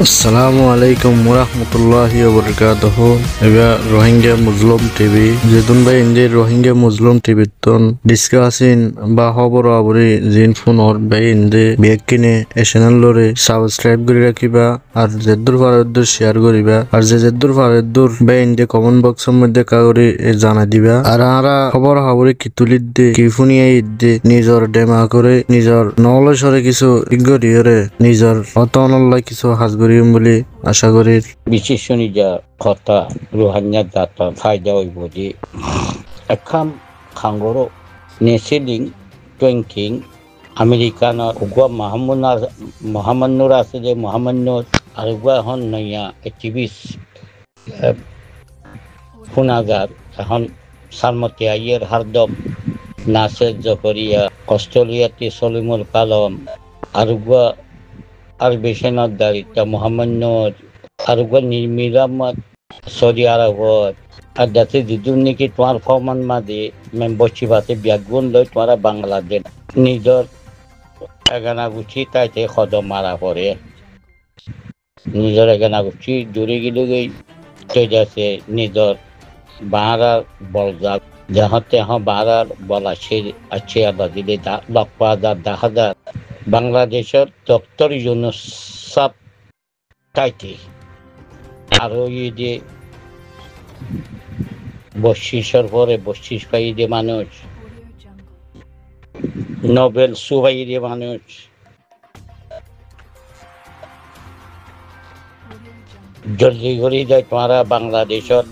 আসসালামু আলাইকুম ওরহমতুল্লাহি ওবরকাতুহ। এবার রোহিঙ্গা মুসলিম টিভি যেতুন ভাই ইন্দি রোহিঙ্গা মুসলিম টিভি তন ডিসকাসিন বা খবর আবরি জিন ফোন অর ভাই ইন্দি বেগ কিনে এ চ্যানেল লরে সাবস্ক্রাইব করে রাখিবা আর যেদুর ফারেদুর শেয়ার করিবা আর যেদুর ফারেদুর ভাই ইন্দি কমেন্ট বক্সের মধ্যে কাগরি জানাই দিবা আর আরা খবর আবরি কি তুলিদ দে কি ফুনিয়ে ইদ্দে নিজর ডেমা করে নিজর নলেজরে কিছু ইগরিয়রে নিজর অতনল্লাই কিছু হাজগরিম বলে আশা করি। বিশেষণী যা কথা রোহাঙ্গার দাতা ফায়দা হইব যে এখান খাঙ্গরো নেসেলিং টুয়েঙ্কিং আমেরিকানৰ উগুৱা মহামান্নুৰ আছে যে মহামান্নুৰ আৰু উগুৱা এখন নয়া এক্টিভিষ্ট শুনাগার এখন সালমতি আইয়ের হারদম নাসের জকরিয়া অস্ট্রেলিয়াতে সলিমুল কালম আর উগুৱা আর বেশনত দারিতা মহামান্নুর আর উগুৱা নির্মিল আহমদ সৌদি আরবত আর যাতে যিদুর নেকি তোমার ফরমান মাদে মেম্বারশিপ ব্যাগুন লই তোমারা বাংলাদেশ নিজর এগানা গুছি তাইতে সদম মারা পড়ে নিজর এগানা গুছি দূরে গেলে গই তৈ যাচ্ছে নিজর বাহারার বলজাক যাহতে বাহারার বল আছে আবাদিলে লক্পা দেখা বাংলাদেশের ডক্টর ইউনুস সাব তাইতে আরো এই যে বশিসের পরে বশিস পাই যে মানুষ নোবেল সুবাই যে মানুষ জলদি করে যায় তোমারা বাংলাদেশের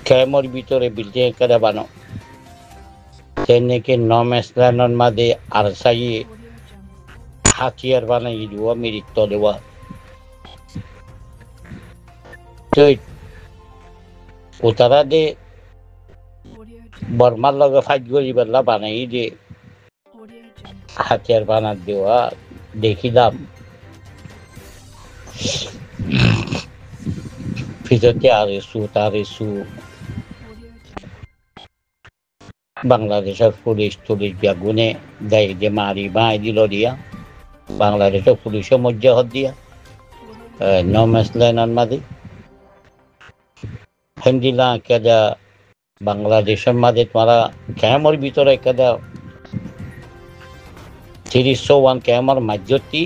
ক্যামর ভিতরে বিল্ডিং করে বানো তেনাকে নমেসলানোর মাঝে আর সাইয়ে হাতিয়ার বানাই দেওয়া মৃত্যু দেওয়া তো ওতারা দে বর্মার লগে ফাইট করি বেলা বানাই দে হাতিয়ার বানার দেওয়া দেখিলাম ফিরতে তারেসু বাংলাদেশের পুলিশ বেগুনে দেয় যে মারি বাই দিল দিয়া বাংলাদেশের পুলিশের মধ্যে হত দিয়া নমেসলাইনার মাঝে হিন্দিলা কেদা বাংলাদেশের মাঝে তোমারা ক্যামর ভিতরে কেদা 301 ক্যামর মাঝ্যতি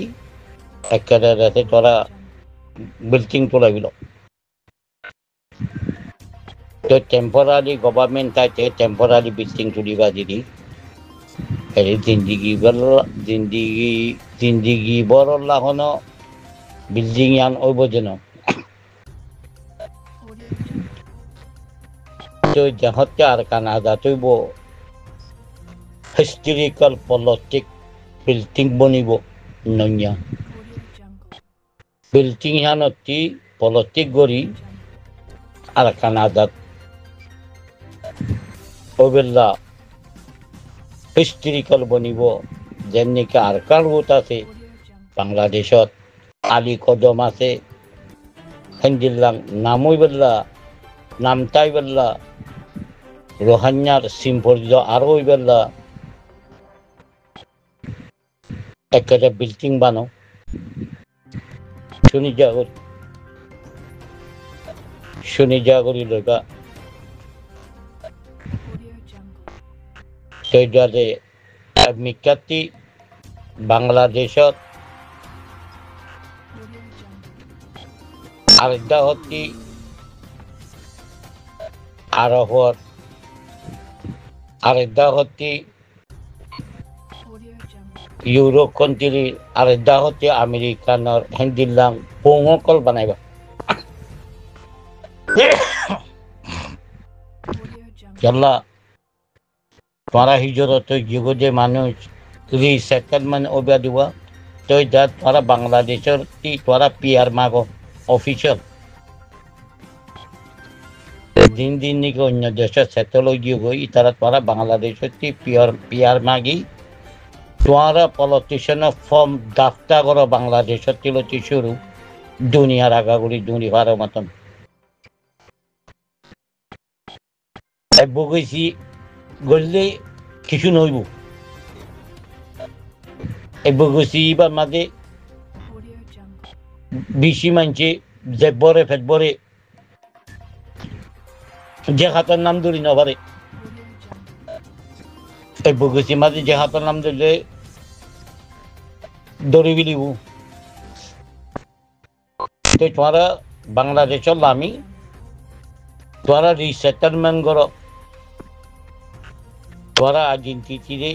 একেদা যাতে তোরা বিল্ডিং তোলাবিল তো টেম্পোরারি গভর্নমেন্ট তাইতে টেম্পোরারি বিল্ডিং তুলিবা দিদি এর জিন্দিগি বড়ল্লা হনো বিল্ডিং আন ওইব যেন তো যাহতে আর কানাডা তৈব হিস্টোরিক্যাল পলিটিক বিল্ডিং বনিব নয়া বিল্ডিং হানতি পলিটিক গড়ি আর কানাডাত ওবেলা হিস্টোরিক্যাল বনিব যেমনিকে আর কারবুত আছে বাংলাদেশত আলী কদম আছে হিন্দিল্লাং নামই বেল্লা নামতাই বেল্লা রোহাঙ্গার সিম্পর্য আরো বেল্লা একটা বিল্ডিং বানো শুনি জাগরি লগা সেইটাতে মিকাতি বাংলাদেশত আরেকটা হচ্ছে আরহর আরেকটা হচ্ছে ইউরোপ কান্ট্রি আরেকটা হচ্ছে আমেরিকানোর হিন্দিল্লাং পৌঁকল বানাইবা চল্লা তোরা হিজরত যে মানুষ রিসেটেলমেন্ট ওবা দিবা তো যা তোরা বাংলাদেশের তোরা পিয়ার মাগো অফিসিয়াল দিন নাকি অন্য দেশের সেটেল গই তারা তোরা বাংলাদেশের পিয়ার মাগি তোরা পলিটিশিয়ানের ফর্ম দাফতা করো বাংলাদেশের তিলতি শুরু দুনিয়ার আগাগুড়ি দুনিয়ার মতন বগেছি গড়লে কিছু নইব এই বগেছি বা মাঝে বেশি মানছে যে বরে ফেট বরে যে হাতের নাম ধরি না পারে এই বগেছি মাঝে যে হাতের নাম ধরলে দড়ি বিলিব তো তোমরা বাংলাদেশের আমি তোরা রিসেটেলমেন্ট করো তোরা আইডেন্টিটিরে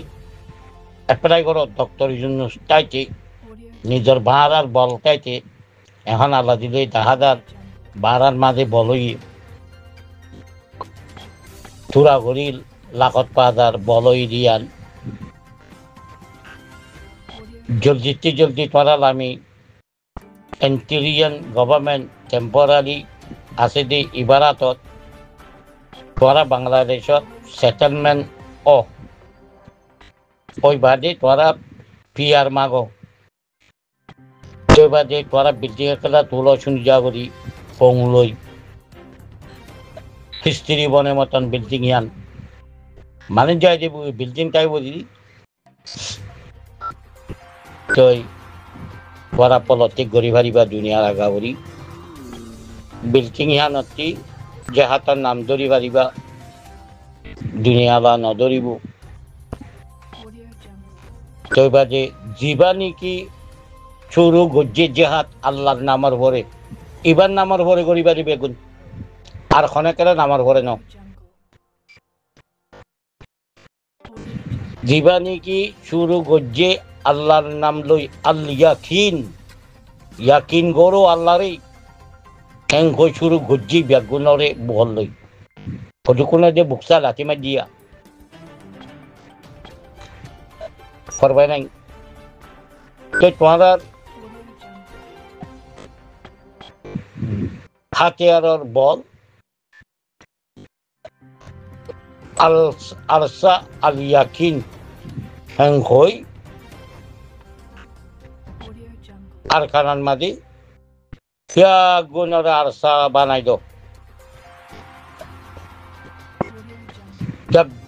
এপ্লাই করো ডক্টর জন্য চাইছে নিজের বাহারার বল চাইছে এখন আল্লাহ দিলে তাহাদার বাহারার মাঝে বলই তুরা করি লাখত পাহাদার বলই দিয়ান জলদি তোরা আমি ইন্টেরিয়ান গভর্নমেন্ট টেম্পোরারি আছে দে ইবারাতত তোরা বাংলাদেশত সেটেলমেন্ট ও ওই বাদে তোরা পিয়ার মাগো ওই বাদে তোরা বিল্ডিং খেলা তুলো শুনি যা করি পংলই হিস্ট্রি বনে মতন বিল্ডিং ইয়ান মানে যাই দেব বিল্ডিং তাই বলি তই তোরা পলতিক গড়ি ভারিবা দুনিয়ার আগা করি বিল্ডিং ইয়ানতি যে হাতার নাম ধরি পারিবা দুনিয়া বা নধরিব তই বাদে জীবা নাকি চুরু গজ্জে জেহাত আল্লাহর নামার ভরে এবার নামার ভরে করি পারি বেগুন আর খনেকেরা নামার ভরে নাও জীবা নাকি চুরু গজ্জে আল্লাহর নাম লই ইয়াকিন গরো আল্লাহরে হ্যাং কই চুরু গজ্জি বেগুনরে বল লই কতক্ষণে যে বুকসা লাথি মার দিয়া করবে নাই তো তোমার হাতিয়ারের বল আলসা আল ইয়াকিন হ্যাং হই আর কানান মাদি গুণের আরসা বানাই দো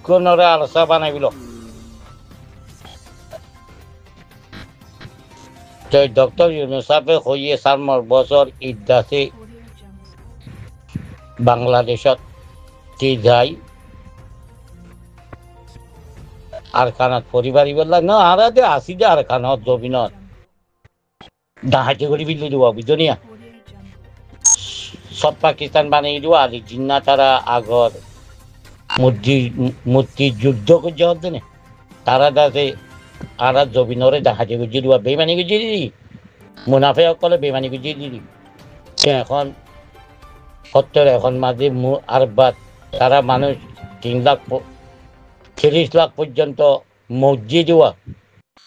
গুণের আরসা বানাইবিল ডক্টর ইউনুসাফে হইয়ে 4 বছর ইদ্দাসে বাংলাদেশত যাই আর কানাত পরিবার বললাম না আর আসি যে আর কানত জমিনত ডাহাইতে করে বিল্লি দিব বুঝনিয়া সব পাকিস্তান বানিয়ে দিব আর জিন্না তারা আগর মূর্তি যুদ্ধ করছে হতে না তারা দাসে আর জমিনরে ডাহাইতে গুজিয়ে দিব বেমানি গুজিয়ে দিদি মুনাফে সকলে বেমানি গুজিয়ে দিদি এখন সত্তর এখন মাঝে আর বাদ তারা মানুষ 3,30,00,000 পর্যন্ত মসজিদ দেওয়া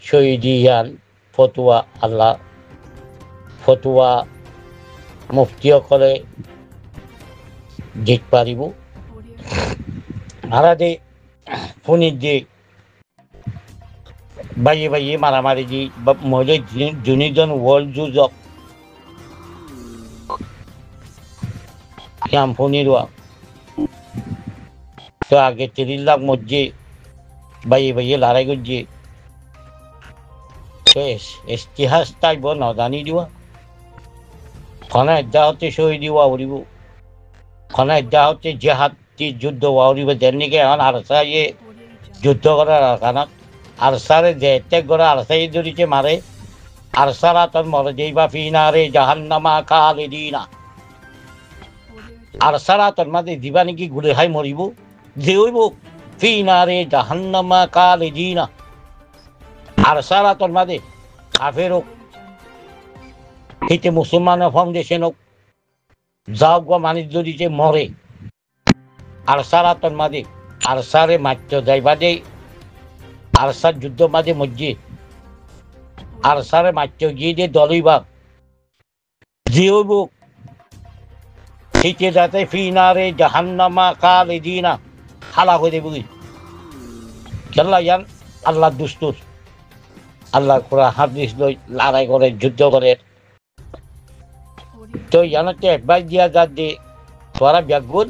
শহীদিয়ান ফতুয়া আল্লাহ ফতুয়া মুফতি সকলে জিত পারিব আর দে ফোনের যে বাইয়ে মারামারি যে মহিলা জুনিজন ওয়ার্ল্ড যুজক শ্যাম ফোনের তো আগে 30,00,000 মধ্যে বাইয়ে লড়াই করছে ইতিহাস তাই নজানি দিবা খনা এদ্যা হচ্ছে শহীদ ওয়াউরিব খনা এদ্যা হচ্ছে জেহাদি যুদ্ধ ওয়াউরিব যেমনিকে এখন আরসা ইয়ে যুদ্ধ করার কারণত আরসারে যে এত্যাগ করে আরসাই ধরিছে মারে আরসারা তোর মরে যাইবা ফিনারে জাহান্নামা খালিদিনা আরসারা তোর মাঝে দিবা নাকি গুলে হাই মরিব যে হইব ফিনারে জাহান্নামা খালিদিনা আরসারা তোর মাঝে কাফের হোক হিতে মুসলমানের ফাউন্ডেশন হোক যাও গা মানিস ধরিছে মরে আরসারা তোর মাঝে আরসারে মাত্র যাইবা দে আরসার যুদ্ধ মাঝে মসজিদ আরসারে মাত্র গিয়ে দে দলইবা যে হইব হিতে যাতে ফিনারে জাহান্নামা খালিদিনা হালা হয়ে দেব খেলা ইয়ান আল্লাহ দুস্তুর আল্লাহ কোরআন হাদিস লই লড়াই করে যুদ্ধ করে তো ইয়ানতে একবার দিয়া যা দে তোরা ব্যাগুন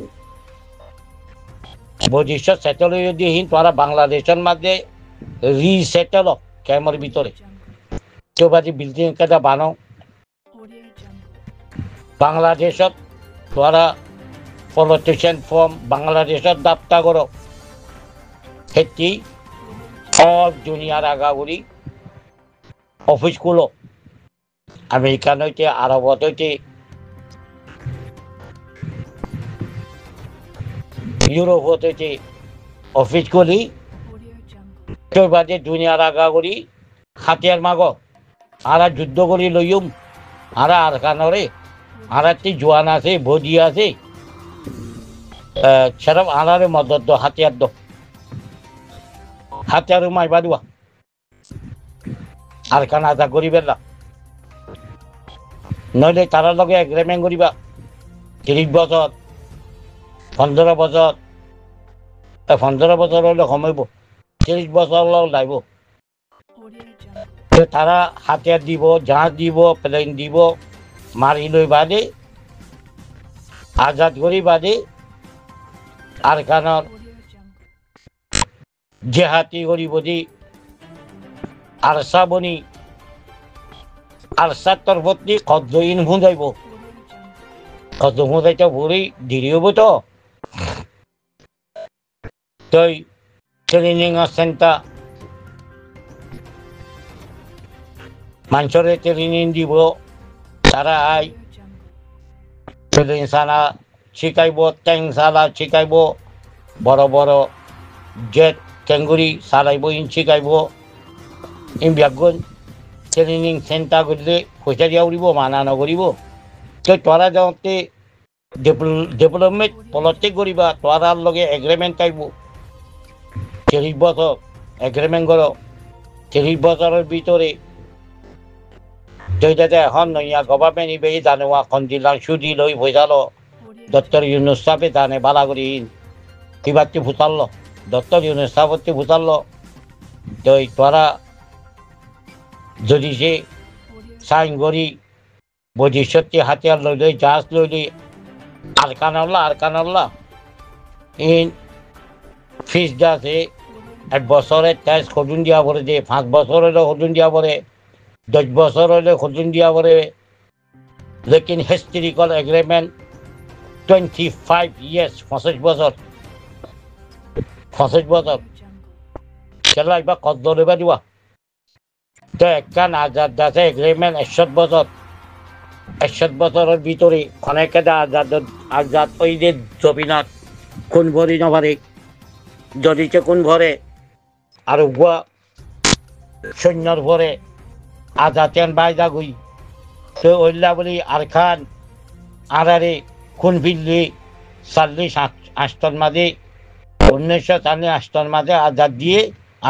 ভবিষ্যৎ সেটেল হয়ে দিন তোরা বাংলাদেশের মাঝে রিসেটেল ক্যামের ভিতরে কেউ বাজি বিল্ডিং কেটা বানাও বাংলাদেশত তোরা পলিটিচিয়ান ফর্ম বাংলাদেশত দাপ্তা করো সেটি সব দুনিয়ার আগাগুড়ি অফিস খুলো আমেরিকান হইতে আরবত হইতে ইউরোপত হইতে অফিস খুলি তোর বাদে দুনিয়ার আগাগুড়ি হাতিয়ার মাগ আরা যুদ্ধ করি লইম আরা আর কানরে আরাতি জোয়ান আছে বডি আছে সেরকম আনারে মদত দো হাতিয়ার দো হাতিয়ার মাইবা দিবা আর কান আজা করিবে না নইলে তারার লগে এগ্রিমেন্ট করিবা 30 বছর 15 বছর 15 বছর হলে কমাইব 30 বছর লাইব তারা হাতিয়ার দিব জাহাজ দিব প্লেন দিব মারি লই বাদে আজাদ করি বাদে আর কানর জেহাতি করিব দি আরসা বনি আরসার তরফতি কদ্দইন ভুঁজাইব কদ্দ ভুঁজাইতে ভুরি দেরি হব তো তই ট্রেনিং সেন্টার মানুষরে ট্রেনিং দিব তারা আই ট্রেনিং সালা শিখাইব ট্যাঙ্ক সালা শিখাইব বড় বড় জেট ট্যাঙ্গুরি চালাইব ইন শিখাইব ইন ব্যাগুন ট্রেনিং সেন্টার করলে পয়সা দিয়া উড়িব মানা নকরিব তো তোরা যাওঁতে ডেভেলপমেন্ট পলিটিক করিবা তোরার লগে এগ্রিমেন্ট পাইব 30 বছর এগ্রিমেন্ট করো 30 বছরের ভিতরে যেটাতে এখন নইয়া গভর্নমেন্ট ইবে জানোয়া কন্দিলাং সুদি লই পয়সালো ডক্টর ইউনুস সাহেবে জানে বালা করি কিবাতি ফুটাল্লো ডক্টর ইউনুস সাহেবতি ফুটাল্লো তো তোরা যদি সে সাইন করি ভবিষ্যতে হাতিয়ার লইলে জাহাজ লইলে আর কানাল্লা ইন ফিস আছে 1 বছরের ট্যাক্স খতুন দিয়া পড়ে যে 5 বছর হলে খতুন দিয়া পড়ে 10 বছর হলে খতুন দিয়া পড়ে লেকিন হিস্টোরিক্যাল এগ্রিমেন্ট 25 ইয়ার্স 25 বছর খেলা এবার কত লইবা দিবা তো একখান আজাদ আছে এগ্রিমেন্ট 100 বছর 100 বছরের ভিতরে অনেকে আজাদ ওই যে জমিনাত কোন ভরি নভারে যদি কোন ভরে আর গুয়া সৈন্যর ভরে আজাতেন বাইদা গুই তো ওইলা বলি আর খান আরে কোন ফিরলি 40-8 মাঝে 1948 মাঝে আজাদ দিয়ে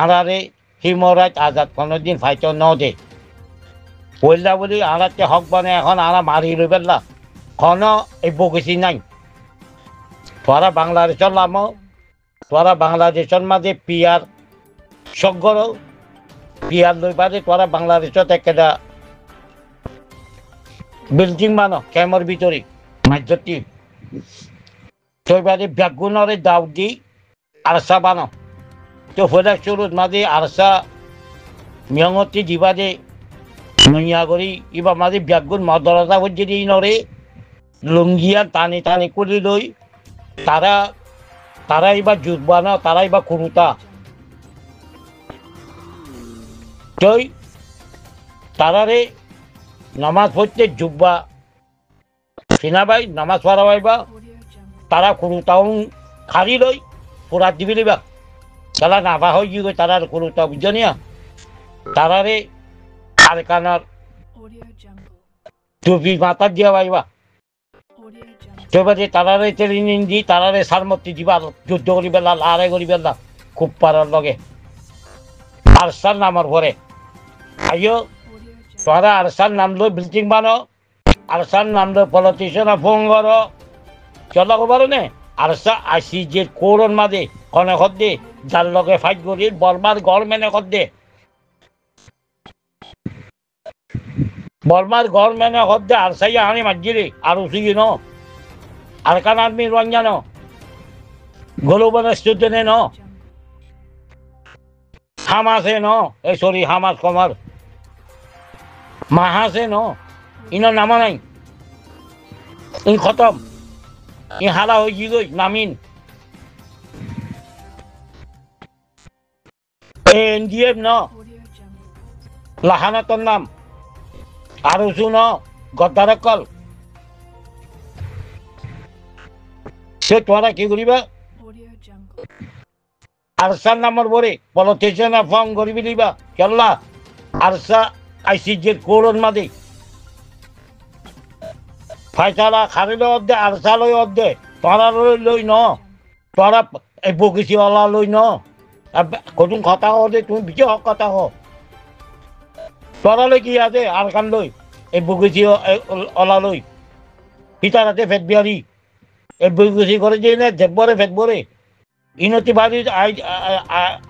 আরে হিমরাজ আজাদ কোনোদিন ফাইতে ন দে ওইলা বলি আরাতে হক বানে এখন আরা মারি লইবেন না কোনো এডভোকেসি নাই তোরা বাংলাদেশের লাম তোরা বাংলাদেশের মাঝে পিয়ার সগর পিয়ার লই পারে তোরা বাংলাদেশত একটা বিল্ডিং বানো ক্যামের ভিতরে মাঝতি তোইবারে ব্যাগুনরে দাও দি আরসা বানো তো ফেরা শুরুত মাঝে আরসা মিয়ঙতি দিবা দে নইয়া করি ইবা মাঝে ব্যাগুন মদরতা হচ্ছে দিই নরে লুঙ্গিয়া টানি টানি করে লই তারা এবার জুতবা না তারা এবার কুরুতা তই তারারে নামাজ পড়তে জুব্বা সিনা ভাই নামাজ পড়াবাইবা তারা কুরুতাও খারি লই পুরা দিবি লিবা তারা নাভা হয়ে গিয়ে তারার কুরুতা বুঝনিয়া তারারে আর কানার টুপি মাথা দিয়া পাইবা তারারে ট্রেনিং দি তারারে সারমতি দিবা যুদ্ধ করি পেলা লড়াই করি পেলা খুব পারার লগে আরসার নামার পরে আইও তোরা আরসার নাম লো বিল্ডিং বানো আরসার নাম লো পলিটিশিয়ান ফোন করো চলো খবর নে আরসা আসি যে কোরন মাঝে কনে খত দে যার লগে ফাইট করি বলমার গভর্নমেন্টে খত দে বলমার গভর্নমেন্টে খত দে আরসাই আনি মাঝিরে আর উসিয়ে ন আর কান আদমি রঞ্জানো গ্লোবাল স্টুডেন্টে ন হামাসে ন এই সরি হামাস কমার মাহাসে ন ইনার নামা নাই ই খতম ই হারা হয়ে গই নামিন এনডিএফ ন লাহানাতর নাম আর উসু ন গদ্দারকল সে তোরা কি করিবা আরসার নামর বরে পলিটিশিয়ান ফর্ম করিবি দিবা কেল্লা আরসা আইসিজের কোরন মাদে ফাইসালা খারিলে অর্ধে আরসা লই অর্ধে তোরা লই ন তোরা এই বগিসি অলা লই ন কতুন কথা হতে তুমি বিচে হক কথা হ তোরা লই কি আছে আর কান লই এই বগিসি অলা লই পিতারাতে ফেট বিহারি এই বগিসি করে যে না জেব্বরে ফেট বরে ইনতি বাড়ি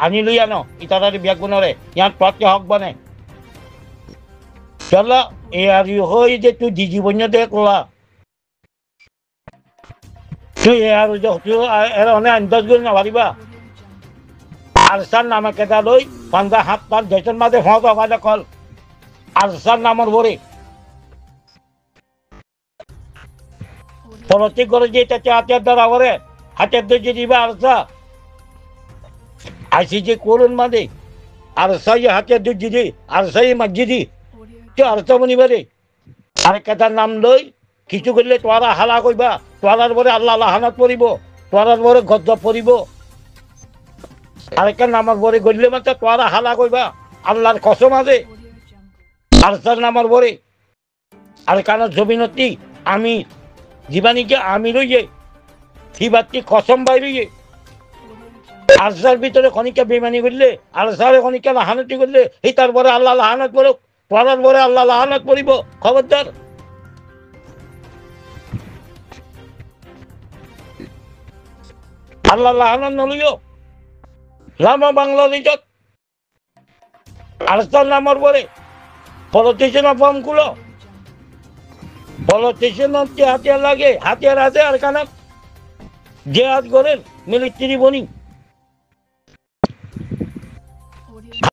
আনি লই আনো ইতারারে বিয়াক বনরে ইয়াত পাতকে হক বনে চলো এ আর হই যে তুই দিজি বন্য দেখলা তুই আর তুই এর অনেক আন্দাজ করে না পারিবা আরসার নামে কেটা লই পান্দা হাত পাত যেতেন মাঝে ফোঁত অকাজে কল আরসার নামর ভরে পলতিক করে যে এটা হাতের দ্বারা ভরে হাতের দিয়ে দিবা আরসা আইসি যে করুন মাঝে আরসাই হাতের দিয়ে দি আরসাই মসজিদি তুই আরসা বনিবারে আর কেটার নাম লই কিছু করলে তোরা হালা কইবা তোরার পরে আল্লাহ লাহানাত পড়িব তোরার পরে গদ্দপ পড়িব আরেকটা নামার পরে গড়লে মাত্র তোরা হালা কইবা আল্লাহর কসম আছে আরসার নামার পরে আর কানা জমিনতি আমি জীবানীকে আমি রইয়ে থিবাত্তি কসম বাই রইয়ে আরসার ভিতরে খনিকা বেমানি করলে আরসারে খনিকা লাহানতি করলে এই তারপরে আল্লাহ লাহানাত পড়ুক তোরার পরে আল্লাহ লাহানাত পড়িব খবরদার আল্লাহ লাহানাত নলইও লামা বাংলাদেশত আরসার নামর পরে পলিটিশিয়ান ফর্ম খুলো পলিটিশিয়ান হাতিয়ার লাগে হাতিয়ার আছে আর কানাত যে হাত করেন মিলিটারি বনি